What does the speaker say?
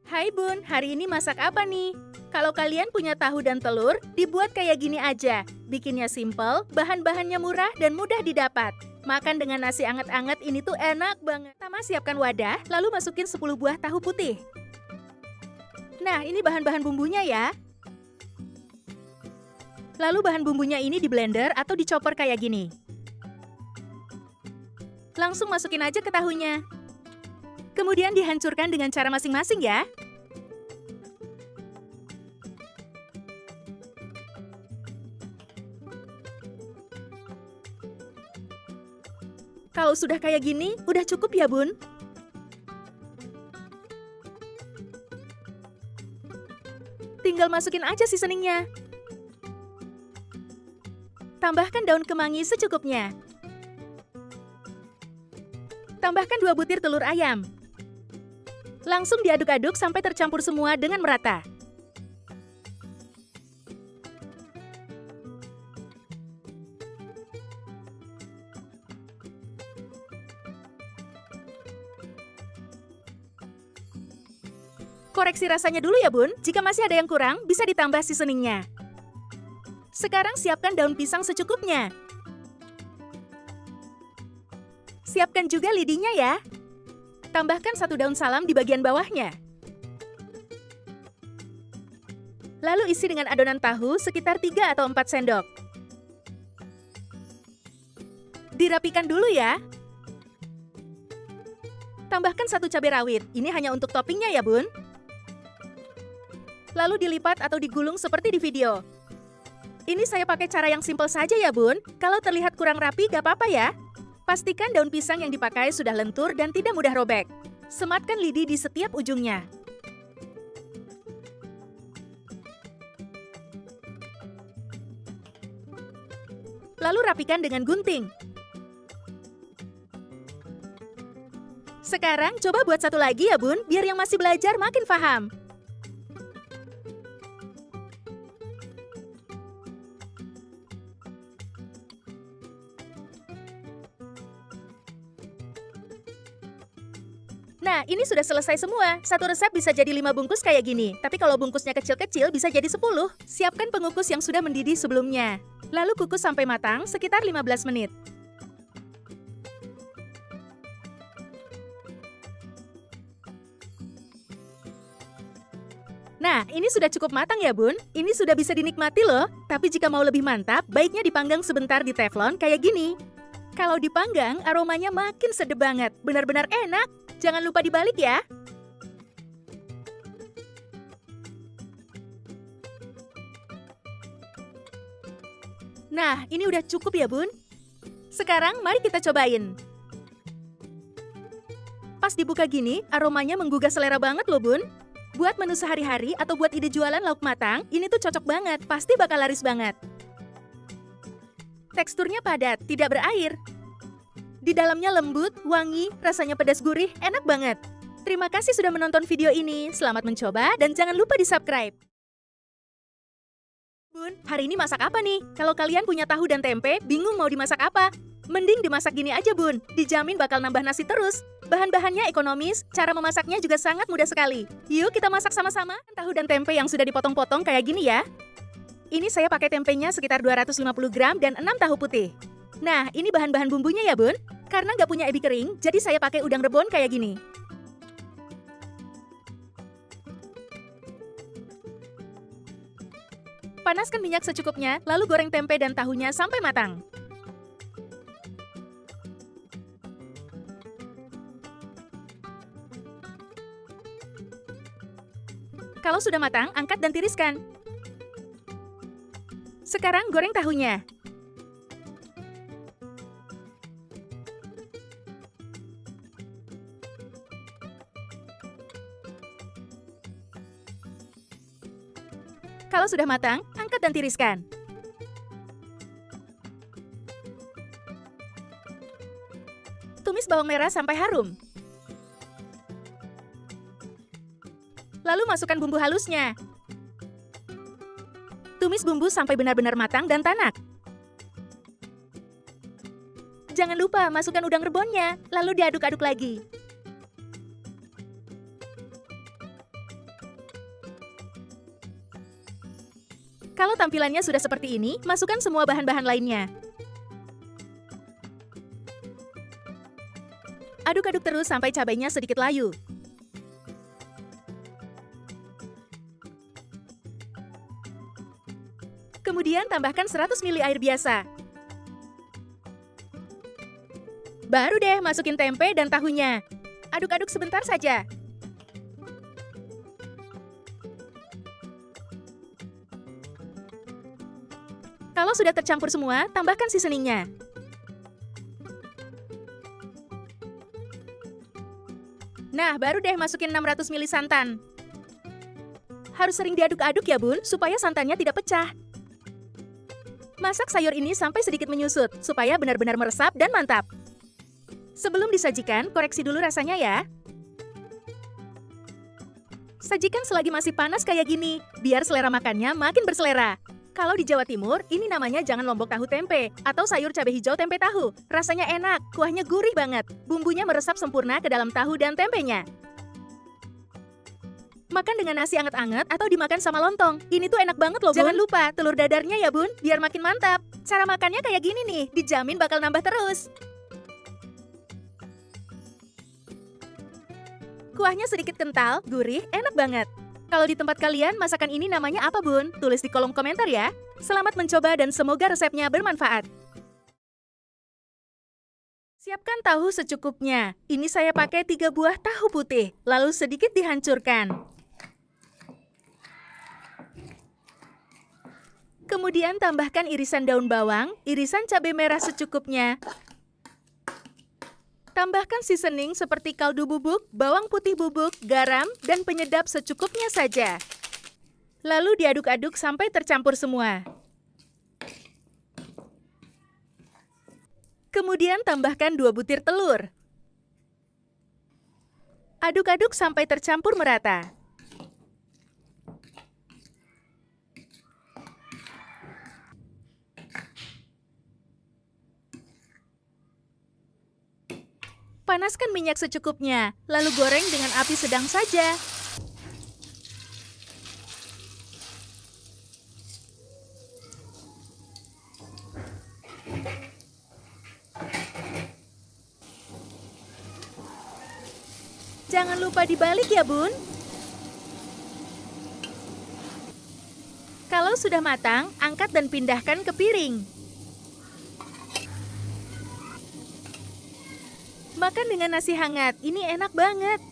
Hai Bun, hari ini masak apa nih? Kalau kalian punya tahu dan telur, dibuat kayak gini aja. Bikinnya simple, bahan-bahannya murah dan mudah didapat. Makan dengan nasi anget-anget ini tuh enak banget. Pertama siapkan wadah, lalu masukin 10 buah tahu putih. Nah, ini bahan-bahan bumbunya ya. Lalu bahan bumbunya ini di blender atau dicoper kayak gini. Langsung masukin aja ke tahunya. Kemudian dihancurkan dengan cara masing-masing ya. Kalau sudah kayak gini, udah cukup ya Bun? Tinggal masukin aja seasoningnya. Tambahkan daun kemangi secukupnya. Tambahkan 2 butir telur ayam. Langsung diaduk-aduk sampai tercampur semua dengan merata. Koreksi rasanya dulu ya Bun, jika masih ada yang kurang, bisa ditambah seasoningnya. Sekarang siapkan daun pisang secukupnya. Siapkan juga lidinya ya. Tambahkan 1 daun salam di bagian bawahnya. Lalu isi dengan adonan tahu sekitar 3 atau 4 sendok. Dirapikan dulu ya. Tambahkan 1 cabai rawit, ini hanya untuk toppingnya ya Bun. Lalu dilipat atau digulung seperti di video. Ini saya pakai cara yang simpel saja ya Bun. Kalau terlihat kurang rapi gak apa-apa ya. Pastikan daun pisang yang dipakai sudah lentur dan tidak mudah robek. Sematkan lidi di setiap ujungnya. Lalu rapikan dengan gunting. Sekarang coba buat satu lagi ya Bun, biar yang masih belajar makin paham. Nah, ini sudah selesai semua. Satu resep bisa jadi 5 bungkus kayak gini. Tapi kalau bungkusnya kecil-kecil bisa jadi 10. Siapkan pengukus yang sudah mendidih sebelumnya. Lalu kukus sampai matang sekitar 15 menit. Nah, ini sudah cukup matang ya Bun. Ini sudah bisa dinikmati loh. Tapi jika mau lebih mantap, baiknya dipanggang sebentar di teflon kayak gini. Kalau dipanggang, aromanya makin sedap banget. Benar-benar enak. Jangan lupa dibalik ya. Nah, ini udah cukup ya Bun. Sekarang mari kita cobain. Pas dibuka gini, aromanya menggugah selera banget loh Bun. Buat menu sehari-hari atau buat ide jualan lauk matang, ini tuh cocok banget, pasti bakal laris banget. Teksturnya padat, tidak berair. Di dalamnya lembut, wangi, rasanya pedas gurih, enak banget. Terima kasih sudah menonton video ini, selamat mencoba dan jangan lupa di-subscribe. Bun, hari ini masak apa nih? Kalau kalian punya tahu dan tempe, bingung mau dimasak apa? Mending dimasak gini aja Bun, dijamin bakal nambah nasi terus. Bahan-bahannya ekonomis, cara memasaknya juga sangat mudah sekali. Yuk kita masak sama-sama. Tahu dan tempe yang sudah dipotong-potong kayak gini ya. Ini saya pakai tempenya sekitar 250 gram dan 6 tahu putih. Nah, ini bahan-bahan bumbunya ya Bun. Karena nggak punya ebi kering, jadi saya pakai udang rebon kayak gini. Panaskan minyak secukupnya, lalu goreng tempe dan tahunya sampai matang. Kalau sudah matang, angkat dan tiriskan. Sekarang goreng tahunya. Kalau sudah matang, angkat dan tiriskan. Tumis bawang merah sampai harum. Lalu masukkan bumbu halusnya. Tumis bumbu sampai benar-benar matang dan tanak. Jangan lupa masukkan udang rebonnya, lalu diaduk-aduk lagi. Kalau tampilannya sudah seperti ini, masukkan semua bahan-bahan lainnya. Aduk-aduk terus sampai cabainya sedikit layu. Kemudian tambahkan 100 ml air biasa. Baru deh masukin tempe dan tahunya. Aduk-aduk sebentar saja. Kalau sudah tercampur semua, tambahkan seasoningnya. Nah, baru deh masukin 600 ml santan. Harus sering diaduk-aduk ya bun, supaya santannya tidak pecah. Masak sayur ini sampai sedikit menyusut, supaya benar-benar meresap dan mantap. Sebelum disajikan, koreksi dulu rasanya ya. Sajikan selagi masih panas kayak gini, biar selera makannya makin berselera. Kalau di Jawa Timur, ini namanya jangan lombok tahu tempe, atau sayur cabai hijau tempe tahu. Rasanya enak, kuahnya gurih banget, bumbunya meresap sempurna ke dalam tahu dan tempenya. Makan dengan nasi anget-anget atau dimakan sama lontong. Ini tuh enak banget loh, Bun. Jangan lupa telur dadarnya ya, Bun, biar makin mantap. Cara makannya kayak gini nih, dijamin bakal nambah terus. Kuahnya sedikit kental, gurih, enak banget. Kalau di tempat kalian, masakan ini namanya apa, Bun? Tulis di kolom komentar ya. Selamat mencoba dan semoga resepnya bermanfaat. Siapkan tahu secukupnya. Ini saya pakai 3 buah tahu putih, lalu sedikit dihancurkan. Kemudian tambahkan irisan daun bawang, irisan cabai merah secukupnya. Tambahkan seasoning seperti kaldu bubuk, bawang putih bubuk, garam, dan penyedap secukupnya saja. Lalu diaduk-aduk sampai tercampur semua. Kemudian tambahkan 2 butir telur. Aduk-aduk sampai tercampur merata. Panaskan minyak secukupnya, lalu goreng dengan api sedang saja. Jangan lupa dibalik ya, Bun. Kalau sudah matang, angkat dan pindahkan ke piring. Makan dengan nasi hangat, ini enak banget.